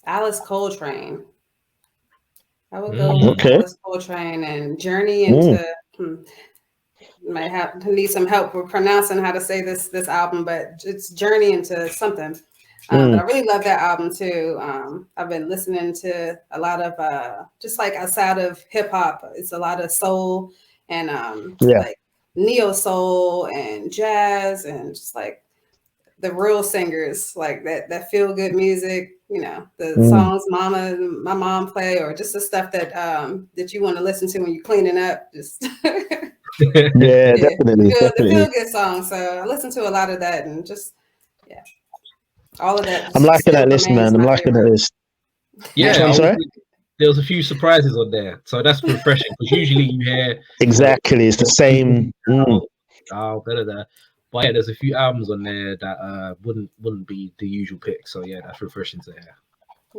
Speaker 5: Alice Coltrane. I would go with Alice Coltrane and Journey into. Might need some help with pronouncing how to say this album, but it's Journey into something. But I really love that album too. I've been listening to a lot of just like outside of hip hop, it's a lot of soul and like neo soul and jazz and just like the real singers, like that feel good music. You know, the songs my mom play, or just the stuff that that you want to listen to when you're cleaning up. Just
Speaker 4: definitely.
Speaker 5: The feel good songs. So I listen to a lot of that, and just all of that.
Speaker 4: I'm liking that list, man. I'm liking that list.
Speaker 3: Yeah, there was a few surprises on there, so that's refreshing. Because usually you hear
Speaker 4: exactly it's the same.
Speaker 3: Better there. But yeah, there's a few albums on there that wouldn't be the usual pick. So yeah, that's refreshing to hear.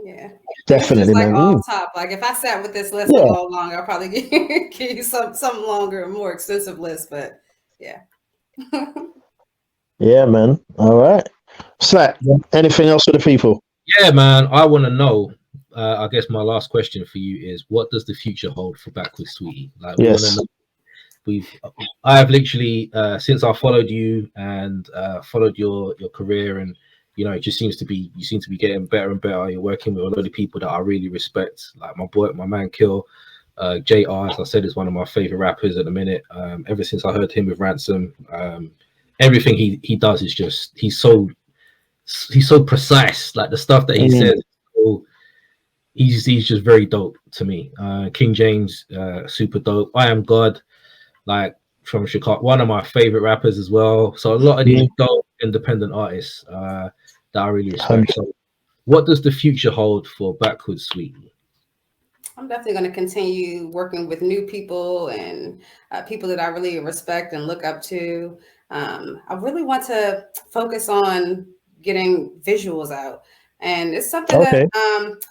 Speaker 5: Yeah,
Speaker 4: definitely,
Speaker 5: like
Speaker 4: man.
Speaker 5: Off top, like if I sat with this list a little longer, I'll probably give you some longer, more extensive list. But yeah.
Speaker 4: Yeah, man. All right. Slack. Anything else for the people?
Speaker 3: Yeah, man. I want to know. I guess my last question for you is: what does the future hold for Backwood Sweetie? Like, we want to know. I have literally since I followed you and followed your career, and you know, it just seems to be getting better and better. You're working with a lot of people that I really respect, like my man Kill, JR, as I said, is one of my favorite rappers at the minute. Ever since I heard him with Ransom, everything he does is just he's so precise. Like the stuff that he says, he's just very dope to me. King James, super dope. I Am God, like from Chicago, one of my favorite rappers as well. So a lot of these dope independent artists that I really respect. So what does the future hold for Backwood Sweetie?
Speaker 5: I'm definitely going to continue working with new people and people that I really respect and look up to. I really want to focus on getting visuals out. And it's something that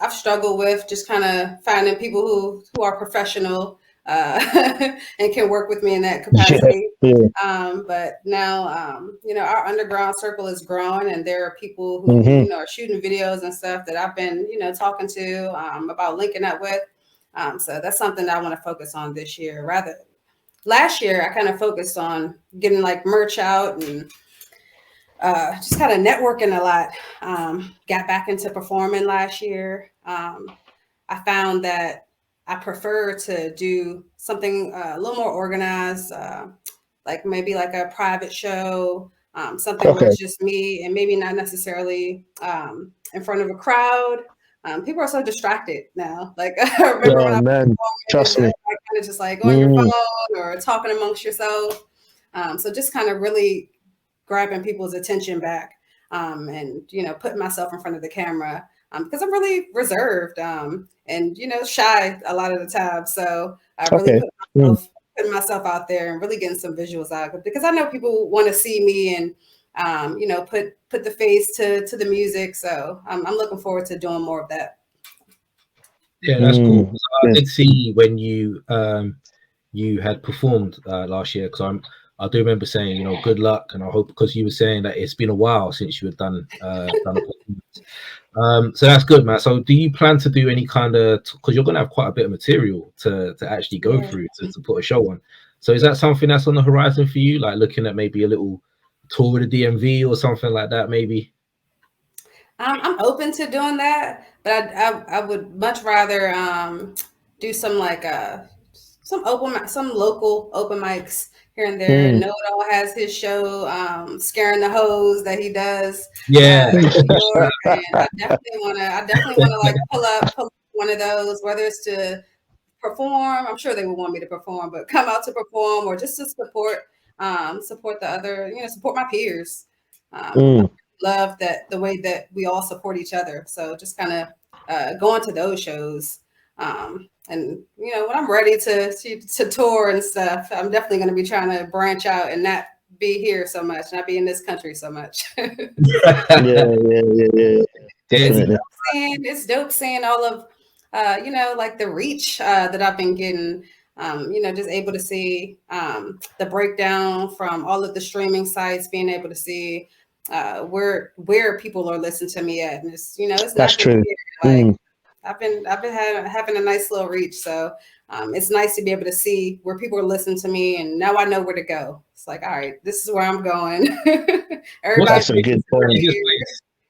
Speaker 5: I've struggled with, just kind of finding people who are professional and can work with me in that capacity. But now, our underground circle is growing, and there are people who, are shooting videos and stuff that I've been, talking to about linking up with. So that's something that I want to focus on this year. Last year, I kind of focused on getting like merch out and just kind of networking a lot. Got back into performing last year. I found that I prefer to do something a little more organized, like maybe like a private show, something where it's just me and maybe not necessarily in front of a crowd. People are so distracted now. Like I remember when I was
Speaker 4: trust me,
Speaker 5: kind of just like on your phone or talking amongst yourself. So just kind of really grabbing people's attention back and putting myself in front of the camera because I'm really reserved and shy a lot of the time. So I really putting myself out there and really getting some visuals out because I know people want to see me and put the face to the music. So I'm looking forward to doing more of that.
Speaker 3: Yeah, that's cool. I did see when you had performed last year, because I do remember saying, good luck, and I hope, because you were saying that it's been a while since you had done a performance. So that's good, man. So do you plan to do any kind of, because you're going to have quite a bit of material to actually go through to put a show on. So is that something that's on the horizon for you, like looking at maybe a little tour with the DMV or something like that, maybe?
Speaker 5: I'm open to doing that, but I would much rather do some like some local open mics here and there. Know It All has his show, Scaring the Hoes, that he does.
Speaker 3: Yeah.
Speaker 5: In New York, and I definitely wanna like pull up one of those, whether it's to perform. I'm sure they would want me to perform, but come out to perform or just to support the other, support my peers. Love that the way that we all support each other. So just kind of going to those shows. And when I'm ready to tour and stuff, I'm definitely going to be trying to branch out and not be here so much, not be in this country so much.
Speaker 4: yeah. Definitely.
Speaker 5: It's dope seeing all of like the reach that I've been getting. Just able to see the breakdown from all of the streaming sites, being able to see where people are listening to me at, and it's it's
Speaker 4: that's true.
Speaker 5: Like I've been having a nice little reach, so it's nice to be able to see where people are listening to me, and now I know where to go. It's like, all right, this is where I'm going.
Speaker 4: That's a good point.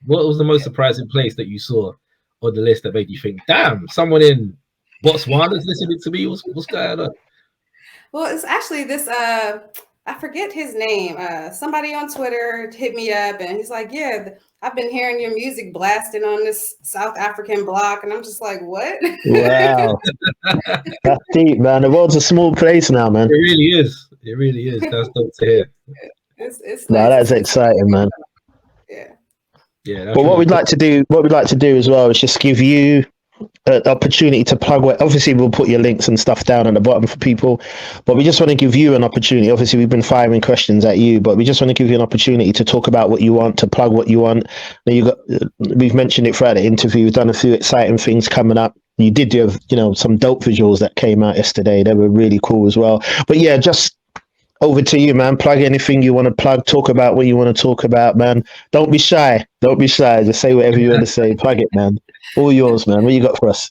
Speaker 3: What was the most surprising place that you saw on the list that made you think, damn, someone in Botswana's listening to me? What's going on?
Speaker 5: Well, it's actually this I forget his name. Somebody on Twitter hit me up and he's like, yeah, I've been hearing your music blasting on this South African block. And I'm just like, what?
Speaker 4: Wow. That's deep, man. The world's a small place now, man.
Speaker 3: It really is. It really is. That's dope to hear.
Speaker 5: It's nice.
Speaker 4: No, that's exciting, man.
Speaker 5: Yeah.
Speaker 4: But what we'd like to do as well is just give you an opportunity to plug where, obviously we'll put your links and stuff down at the bottom for people, but we just want to give you an opportunity. Obviously we've been firing questions at you, but we just want to give you an opportunity to talk about what you want, to plug what you want. Now we've mentioned it throughout the interview. We've done a few exciting things coming up. You did do some dope visuals that came out yesterday. They were really cool as well. But yeah, just over to you, man. Plug anything you want to plug. Talk about what you want to talk about, man. Don't be shy. Just say whatever you want to say. Plug it, man. All yours, man. What you got for us?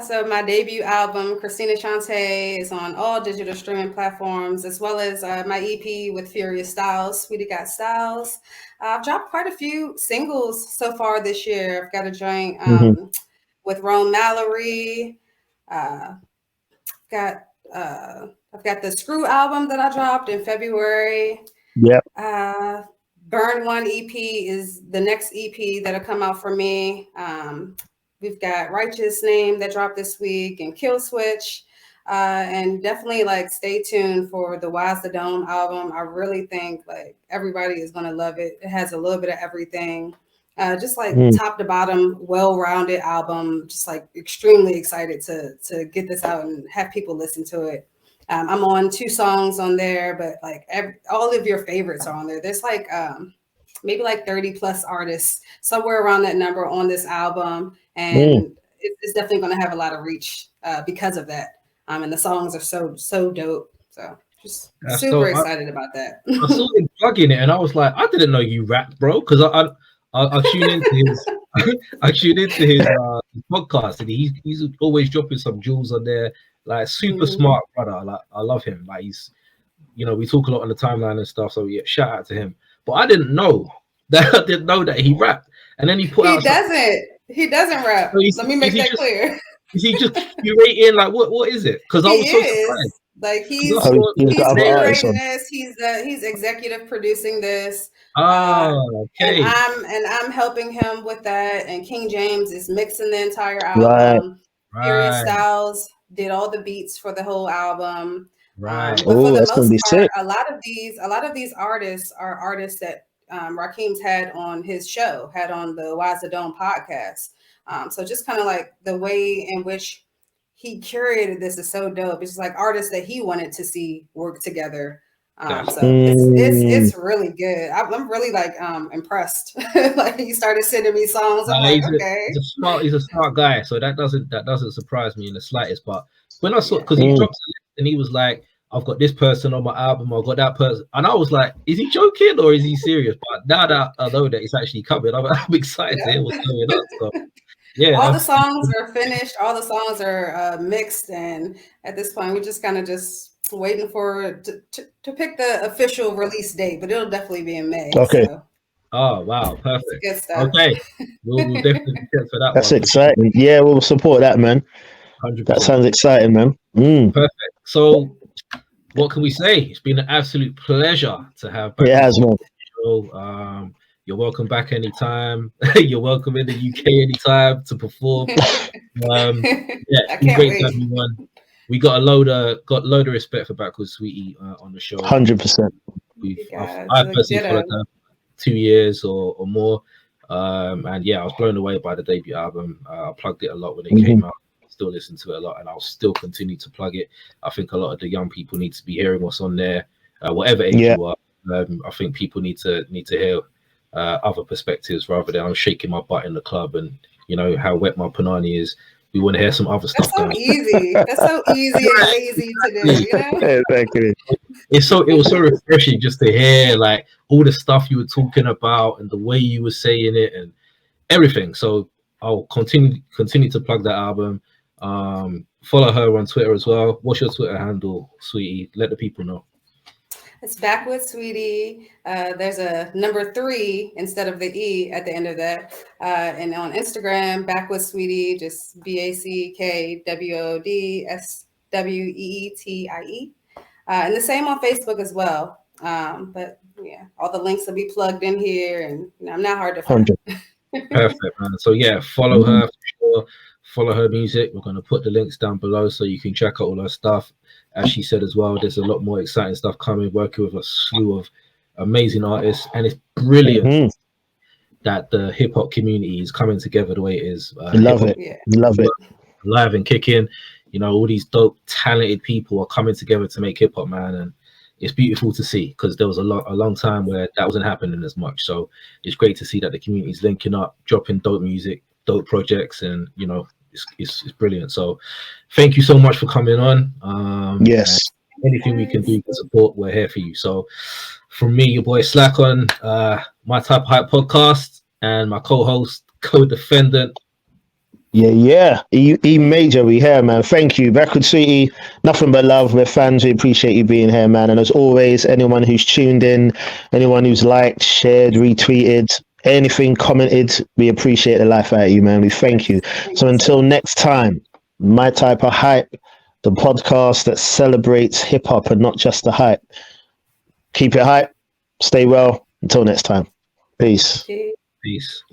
Speaker 5: So my debut album, Christina Shante, is on all digital streaming platforms, as well as my EP with Furious Styles, Sweetie Got Styles. I've dropped quite a few singles so far this year. I've got a joint with Rome Mallory. I've got the Screw album that I dropped in February.
Speaker 4: Yep.
Speaker 5: Burn One EP is the next EP that'll come out for me. we've got Righteous Name that dropped this week and Kill Switch. And definitely like stay tuned for the Wise the Dome album. I really think like everybody is going to love it. It has a little bit of everything. Just like top to bottom, well-rounded album. Just like extremely excited to get this out and have people listen to it. I'm on 2 songs on there, but like all of your favorites are on there. There's like maybe like 30 plus artists, somewhere around that number on this album. And it's definitely going to have a lot of reach because of that. And the songs are so dope. So just super excited about that.
Speaker 3: I saw him plugging it and I was like, I didn't know you rapped, bro. Because I tune into his podcast, and he's always dropping some jewels on there. Like super smart brother. Like I love him. Like he's, we talk a lot on the timeline and stuff. So yeah, shout out to him. But I didn't know that he rapped. And then he put out.
Speaker 5: He doesn't rap. So Let me make that clear.
Speaker 3: Is he just curating? Like what is it? Because I was so surprised.
Speaker 5: Like he's narrating this. He's executive producing this.
Speaker 3: Oh, okay.
Speaker 5: And I'm helping him with that. And King James is mixing the entire album.
Speaker 3: Right.
Speaker 5: Various Styles did all the beats for the whole album.
Speaker 3: Right.
Speaker 5: But for the most part, a lot of these artists are artists that Rakeem's had on his show, had on the Wise the Dome podcast. So just kind of like the way in which he curated this is so dope. It's just like artists that he wanted to see work together. So it's really good. I'm really like impressed. Like he started sending me songs. I'm like, okay.
Speaker 3: He's a smart guy, so that doesn't surprise me in the slightest. But when I saw, because he dropped a list and he was like, I've got this person on my album, I've got that person, and I was like, is he joking or is he serious? But now that I know that it's actually coming, I'm excited to hear what's going on. So yeah,
Speaker 5: all the songs are finished, all the songs are mixed, and at this point, we're just kind of waiting for to pick the official release date, but it'll definitely be in May.
Speaker 4: Okay.
Speaker 5: So.
Speaker 3: Oh wow, perfect.
Speaker 5: Good stuff.
Speaker 3: Okay, we'll definitely check for that.
Speaker 4: That's exciting. Yeah, we'll support that, man. 100%. That sounds exciting, man.
Speaker 3: Perfect. So, what can we say? It's been an absolute pleasure to have.
Speaker 4: It has, man.
Speaker 3: You're welcome back anytime. You're welcome in the UK anytime to perform. Yeah, it's been great to have you on. We got a load of respect for Backwood Sweetie on the show.
Speaker 4: 100%.
Speaker 3: I've personally followed her 2 years or more, and yeah, I was blown away by the debut album. I plugged it a lot when it came out. Still listen to it a lot, and I'll still continue to plug it. I think a lot of the young people need to be hearing what's on there, whatever age you are. I think people need to hear other perspectives rather than I'm shaking my butt in the club and how wet my panani is. We want to hear some other stuff.
Speaker 5: That's so easy. That's so easy and lazy to do.
Speaker 4: Exactly.
Speaker 3: It was so refreshing just to hear like all the stuff you were talking about and the way you were saying it and everything. So I'll continue to plug that album. Follow her on Twitter as well. What's your Twitter handle, Sweetie? Let the people know.
Speaker 5: It's Backwood Sweetie. There's a number 3 instead of the E at the end of that. And on Instagram, Backwood Sweetie, just BACKWOODSWEETIE. And the same on Facebook as well. But yeah, all the links will be plugged in here, and I'm not hard to find.
Speaker 3: Perfect, man. So yeah, follow her for sure. Follow her music. We're going to put the links down below so you can check out all her stuff. As she said as well, there's a lot more exciting stuff coming, working with a slew of amazing artists, and it's brilliant that the hip-hop community is coming together the way it is.
Speaker 4: Love it. Yeah. Love it.
Speaker 3: Live and kicking. All these dope, talented people are coming together to make hip-hop, man, and it's beautiful to see because there was a long time where that wasn't happening as much. So it's great to see that the community is linking up, dropping dope music, dope projects, and it's brilliant. So thank you so much for coming on.
Speaker 4: Yes,
Speaker 3: anything we can do to support, we're here for you. So from me, your boy Slack on My Type of Hype podcast, and my co-host, co-defendant.
Speaker 4: Yeah. E Major, we here, man. Thank you. Backwood Sweetie, nothing but love. We're fans. We appreciate you being here, man. And as always, anyone who's tuned in, anyone who's liked, shared, retweeted, anything commented, we appreciate the life out of you, man. We thank you. So until next time, My Type of Hype, the podcast that celebrates hip-hop and not just the hype. Keep it hype. Stay well. Until next time. Peace.
Speaker 3: Peace.